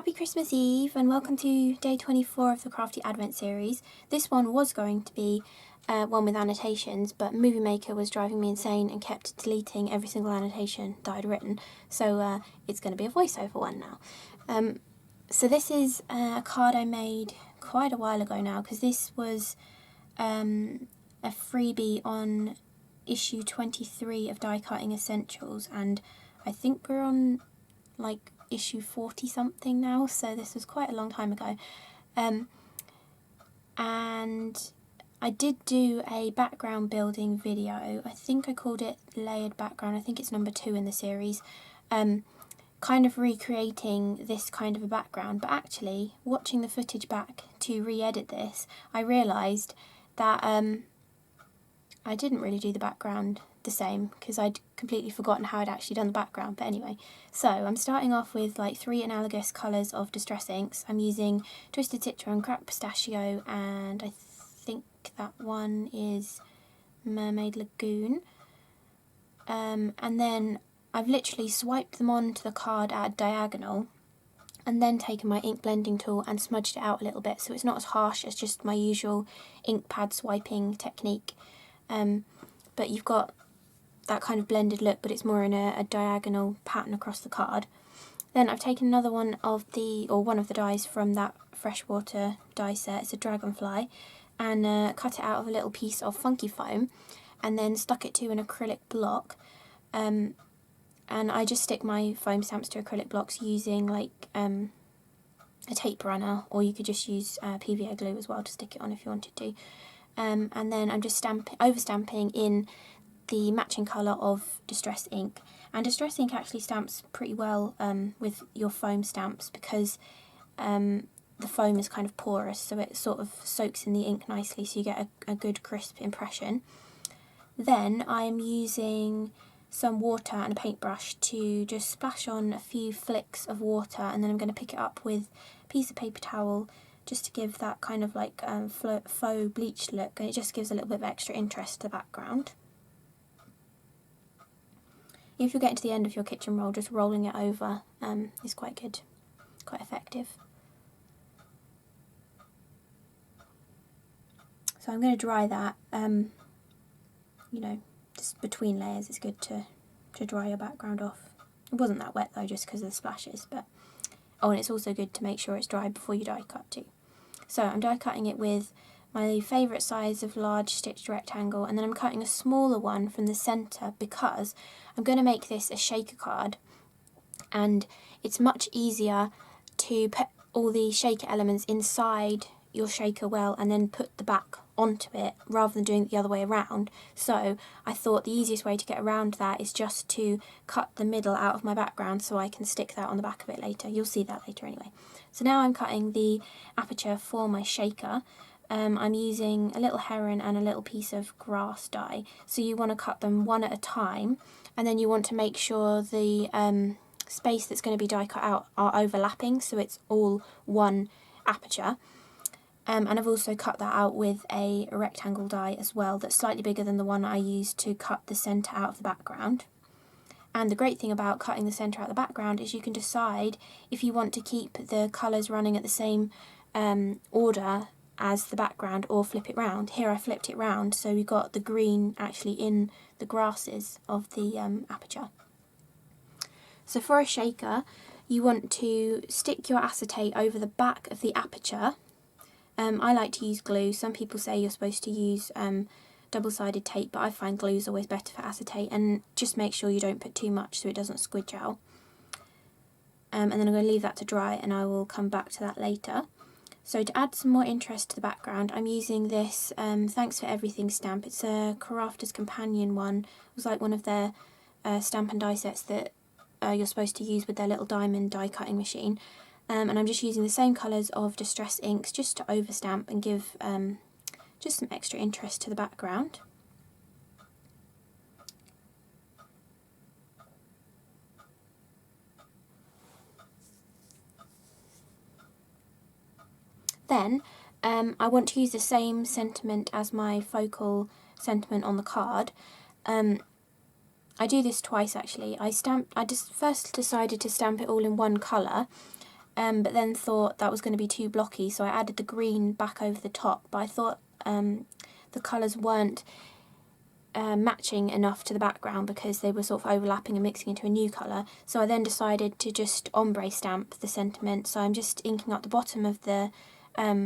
Happy Christmas Eve and welcome to day 24 of the CRaFTi Advent series. This one was going to be one with annotations, but Movie Maker was driving me insane and kept deleting every single annotation that I'd written, so it's going to be a voiceover one now. So this is a card I made quite a while ago now, because this was a freebie on issue 23 of Die Cutting Essentials, and I think we're on like issue 40 something now, so this was quite a long time ago. And I did do a background building video. I think I called it Layered Background. I think it's number 2 in the series, kind of recreating this kind of a background. But actually, watching the footage back to re-edit this, I realised that I didn't really do the background the same, because I'd completely forgotten how I'd actually done the background. But anyway, so I'm starting off with like 3 analogous colours of Distress inks. I'm using Twisted Citron, cracked Pistachio, and I think that one is Mermaid Lagoon. And then I've literally swiped them onto the card at a diagonal and then taken my ink blending tool and smudged it out a little bit, so it's not as harsh as just my usual ink pad swiping technique. But you've got that kind of blended look, but it's more in a diagonal pattern across the card. Then I've taken another one of the dies from that Freshwater die set, it's a dragonfly, and cut it out of a little piece of funky foam and then stuck it to an acrylic block. And I just stick my foam stamps to acrylic blocks using like a tape runner, or you could just use PVA glue as well to stick it on if you wanted to. And then I'm just over-stamping in the matching colour of Distress ink. And Distress ink actually stamps pretty well with your foam stamps, because the foam is kind of porous, so it sort of soaks in the ink nicely, so you get a good crisp impression. Then I'm using some water and a paintbrush to just splash on a few flicks of water, and then I'm going to pick it up with a piece of paper towel just to give that kind of like faux bleached look, and it just gives a little bit of extra interest to the background. If you're getting to the end of your kitchen roll, just rolling it over is quite good, quite effective. So I'm going to dry that, you know, just between layers. It's good to dry your background off. It wasn't that wet though, just because of the splashes, but oh, and it's also good to make sure it's dry before you die cut too. So I'm die cutting it with my favourite size of large stitched rectangle, and then I'm cutting a smaller one from the centre because I'm going to make this a shaker card, and it's much easier to put all the shaker elements inside your shaker well and then put the back onto it rather than doing it the other way around. So I thought the easiest way to get around that is just to cut the middle out of my background so I can stick that on the back of it later. You'll see that later anyway. So now I'm cutting the aperture for my shaker. I'm using a little Heron and a little piece of grass die. So you want to cut them one at a time, and then you want to make sure the space that's going to be die cut out are overlapping, so it's all one aperture. And I've also cut that out with a rectangle die as well that's slightly bigger than the one I used to cut the centre out of the background. And the great thing about cutting the centre out of the background is you can decide if you want to keep the colours running at the same order as the background or flip it round. Here I flipped it round, so we got the green actually in the grasses of the aperture. So for a shaker, you want to stick your acetate over the back of the aperture. I like to use glue. Some people say you're supposed to use double-sided tape, but I find glue is always better for acetate, and just make sure you don't put too much so it doesn't squidge out. And then I'm going to leave that to dry, and I will come back to that later. So to add some more interest to the background, I'm using this Thanks for Everything stamp. It's a Crafter's Companion one. It was like one of their stamp and die sets that you're supposed to use with their little diamond die cutting machine. And I'm just using the same colours of Distress inks just to overstamp and give just some extra interest to the background. Then I want to use the same sentiment as my focal sentiment on the card. I do this twice actually. I just first decided to stamp it all in one colour, but then thought that was going to be too blocky, so I added the green back over the top, but I thought the colours weren't matching enough to the background because they were sort of overlapping and mixing into a new colour. So I then decided to just ombre stamp the sentiment. So I'm just inking up the bottom of the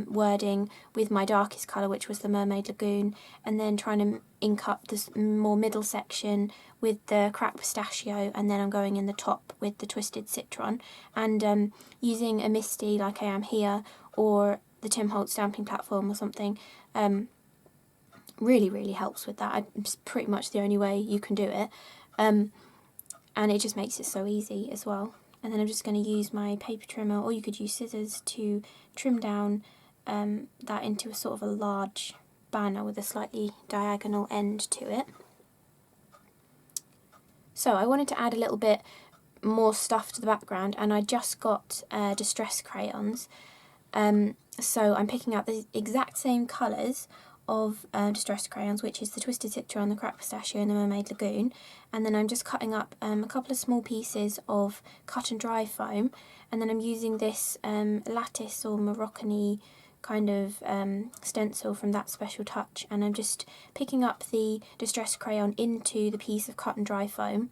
wording with my darkest colour, which was the Mermaid Lagoon, and then trying to ink up this more middle section with the cracked pistachio, and then I'm going in the top with the twisted citron, and using a misty like I am here, or the Tim Holtz stamping platform or something, really helps with that. It's pretty much the only way you can do it, and it just makes it so easy as well. And then I'm just going to use my paper trimmer, or you could use scissors, to trim down that into a sort of a large banner with a slightly diagonal end to it. So I wanted to add a little bit more stuff to the background, and I just got Distress Crayons. So I'm picking out the exact same colours of Distress Crayons, which is the Twisted Citron, the Cracked Pistachio and the Mermaid Lagoon, and then I'm just cutting up a couple of small pieces of cut and dry foam, and then I'm using this lattice or Moroccan-y kind of stencil from That Special Touch, and I'm just picking up the Distress Crayon into the piece of cut and dry foam,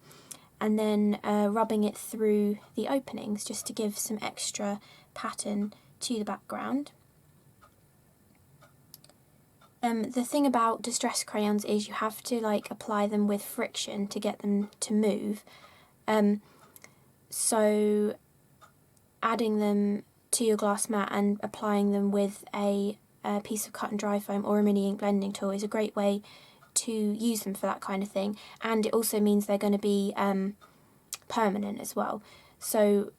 and then rubbing it through the openings just to give some extra pattern to the background. The thing about Distress Crayons is you have to apply them with friction to get them to move. So adding them to your glass mat and applying them with a piece of cut and dry foam or a mini ink blending tool is a great way to use them for that kind of thing, and it also means they're going to be permanent as well. So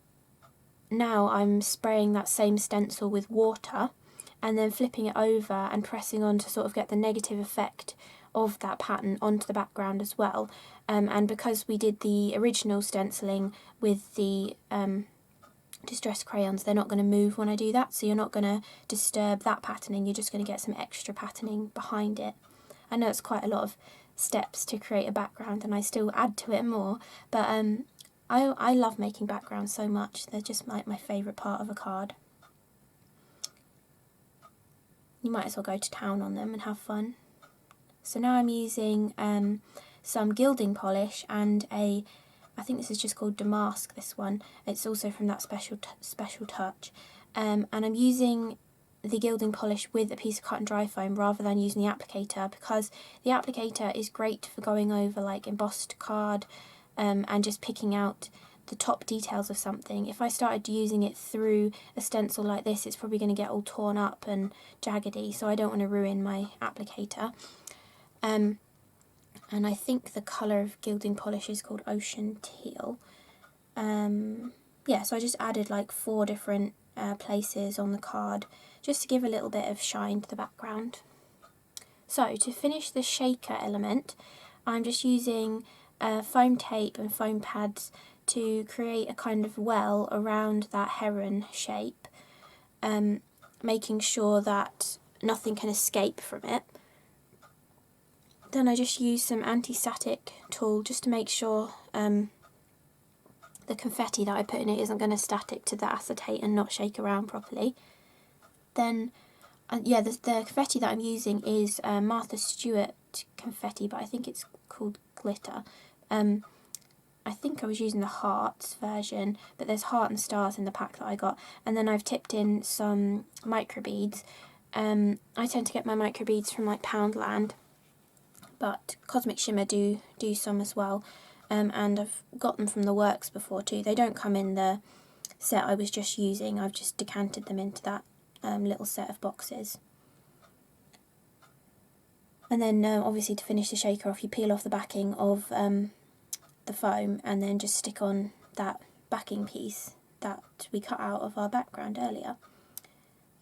now I'm spraying that same stencil with water and then flipping it over and pressing on to sort of get the negative effect of that pattern onto the background as well. And because we did the original stenciling with the Distress Crayons, they're not going to move when I do that, so you're not going to disturb that patterning, you're just going to get some extra patterning behind it. I know it's quite a lot of steps to create a background, and I still add to it more, but I love making backgrounds so much. They're just my favourite part of a card. You might as well go to town on them and have fun. So now I'm using some gilding polish and I think this is just called Damask, this one. It's also from That Special Touch. And I'm using the gilding polish with a piece of cut and dry foam rather than using the applicator, because the applicator is great for going over embossed card and just picking out the top details of something. If I started using it through a stencil like this, it's probably going to get all torn up and jaggedy, so I don't want to ruin my applicator. And I think the colour of gilding polish is called Ocean Teal. Yeah, so I just added 4 different places on the card just to give a little bit of shine to the background. So to finish the shaker element, I'm just using foam tape and foam pads to create a kind of well around that heron shape, making sure that nothing can escape from it. Then I just use some anti-static tool just to make sure the confetti that I put in it isn't going to static to the acetate and not shake around properly. Then, yeah, the confetti that I'm using is Martha Stewart confetti, but I think it's called glitter. I think I was using the hearts version, but there's heart and stars in the pack that I got. And then I've tipped in some microbeads. I tend to get my microbeads from Poundland, but Cosmic Shimmer do some as well. And I've got them from the Works before too. They don't come in the set I was just using. I've just decanted them into that little set of boxes. And then obviously to finish the shaker off, you peel off the backing of the foam and then just stick on that backing piece that we cut out of our background earlier.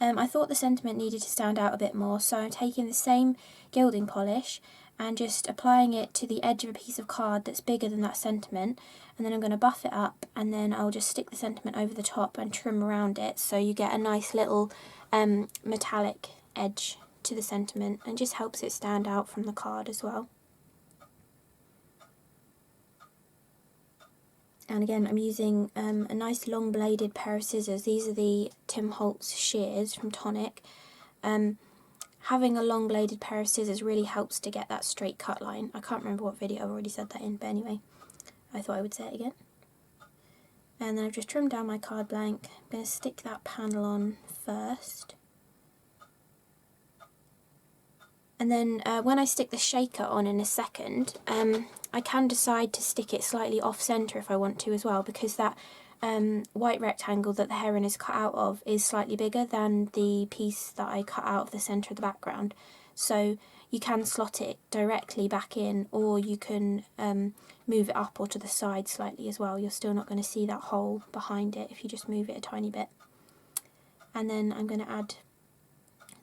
I thought the sentiment needed to stand out a bit more, so I'm taking the same gilding polish and just applying it to the edge of a piece of card that's bigger than that sentiment, and then I'm going to buff it up, and then I'll just stick the sentiment over the top and trim around it so you get a nice little metallic edge to the sentiment, and just helps it stand out from the card as well. And again, I'm using a nice long bladed pair of scissors. These are the Tim Holtz shears from Tonic. Having a long bladed pair of scissors really helps to get that straight cut line. I can't remember what video I've already said that in, but anyway, I thought I would say it again. And then I've just trimmed down my card blank. I'm going to stick that panel on first. And then when I stick the shaker on in a second, I can decide to stick it slightly off centre if I want to as well, because that white rectangle that the heron is cut out of is slightly bigger than the piece that I cut out of the centre of the background. So you can slot it directly back in, or you can move it up or to the side slightly as well. You're still not going to see that hole behind it if you just move it a tiny bit. And then I'm going to add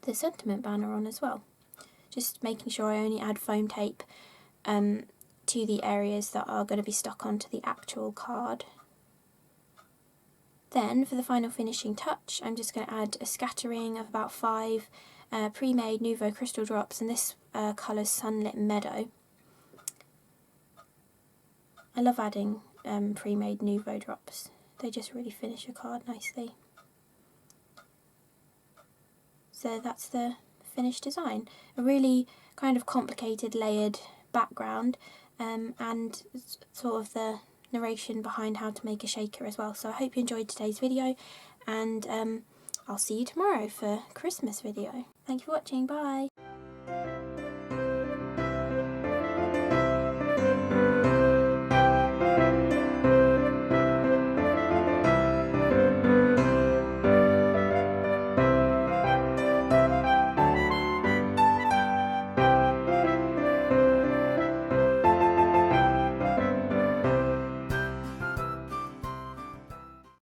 the sentiment banner on as well. Just making sure I only add foam tape to the areas that are going to be stuck onto the actual card. Then for the final finishing touch, I'm just going to add a scattering of about 5 pre-made Nouveau crystal drops, and this colour's Sunlit Meadow. I love adding pre-made Nouveau drops. They just really finish a card nicely. So that's the finished design. A really kind of complicated layered background, and sort of the narration behind how to make a shaker as well. So I hope you enjoyed today's video, and I'll see you tomorrow for Christmas video. Thank you for watching, bye!